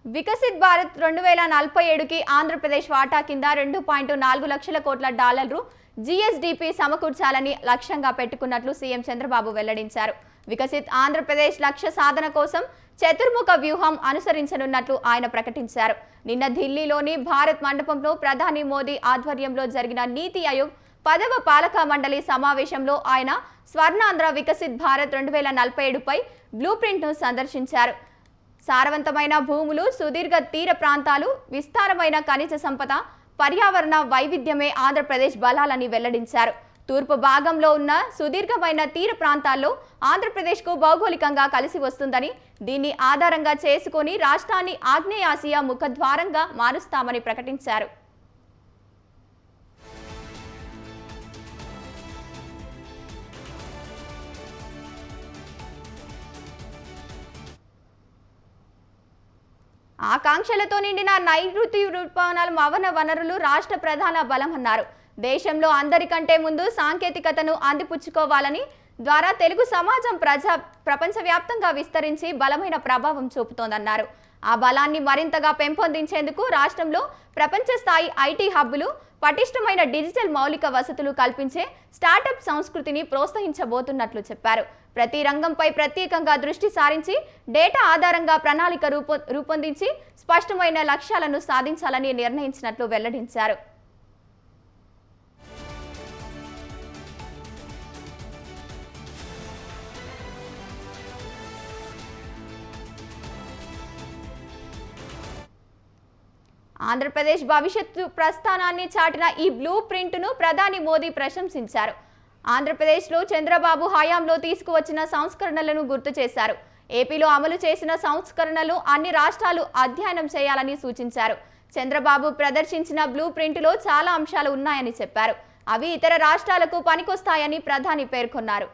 వికసిత్ భారత్ 2047కి ఆంధ్రప్రదేశ్ వాటా కింద 2.4 లక్షల కోట్ల డాలర్లు జీఎస్డీపీ సమకూర్చాలని లక్ష్యంగా పెట్టుకున్నట్లు సీఎం చంద్రబాబు వెల్లడించారు. వికసిత్ ఆంధ్రప్రదేశ్ లక్ష్య సాధన కోసం చతుర్ముఖ వ్యూహం అనుసరించనున్నట్లు ఆయన ప్రకటించారు. నిన్న ఢిల్లీలోని భారత్ మండపంలో ప్రధాని మోదీ ఆధ్వర్యంలో జరిగిన నీతి ఆయోగ్ 10వ పాలక మండలి సమావేశంలో ఆయన స్వర్ణాంధ్ర వికసిత్ భారత్ 2047పై బ్లూ ప్రింట్ను సందర్శించారు. సారవంతమైన భూములు, సుదీర్ఘ తీర ప్రాంతాలు, విస్తారమైన ఖనిజ సంపద, పర్యావరణ వైవిధ్యమే ఆంధ్రప్రదేశ్ బలాలని వెల్లడించారు. తూర్పు భాగంలో ఉన్న సుదీర్ఘమైన తీర ప్రాంతాల్లో ఆంధ్రప్రదేశ్కు భౌగోళికంగా కలిసి వస్తుందని, దీన్ని ఆధారంగా చేసుకుని రాష్ట్రాన్ని ఆగ్నేయాసియా ముఖద్వారంగా మారుస్తామని ప్రకటించారు. ఆకాంక్షలతో నిండిన నైరుతి ఋతుపవనాల మవన వనరులు రాష్ట్ర ప్రధాన బలమన్నారు. దేశంలో అందరికంటే ముందు సాంకేతికతను అందిపుచ్చుకోవాలని ద్వారా తెలుగు సమాజం ప్రపంచవ్యాప్తంగా విస్తరించి బలమైన ప్రభావం చూపుతోందన్నారు. ఆ బలాన్ని మరింతగా పెంపొందించేందుకు రాష్ట్రంలో ప్రపంచ స్థాయి ఐటీ హబ్బులు, పటిష్టమైన డిజిటల్ మౌలిక వసతులు కల్పించే స్టార్టప్ సంస్కృతిని ప్రోత్సహించబోతున్నట్లు చెప్పారు. ప్రతి రంగంపై ప్రత్యేకంగా దృష్టి సారించి డేటా ఆధారంగా ప్రణాళిక రూపొందించి స్పష్టమైన లక్ష్యాలను సాధించాలని నిర్ణయించినట్లు వెల్లడించారు. ఆంధ్రప్రదేశ్ భవిష్యత్తు ప్రస్థానాన్ని చాటిన ఈ బ్లూ ప్రింట్ను ప్రధాని మోదీ ప్రశంసించారు. ఆంధ్రప్రదేశ్లో చంద్రబాబు హయాంలో తీసుకువచ్చిన సంస్కరణలను గుర్తు చేశారు. ఏపీలో అమలు చేసిన సంస్కరణలు అన్ని రాష్ట్రాలు అధ్యయనం చేయాలని సూచించారు. చంద్రబాబు ప్రదర్శించిన బ్లూ ప్రింట్లో చాలా అంశాలు ఉన్నాయని చెప్పారు. అవి ఇతర రాష్ట్రాలకు పనికొస్తాయని ప్రధాని పేర్కొన్నారు.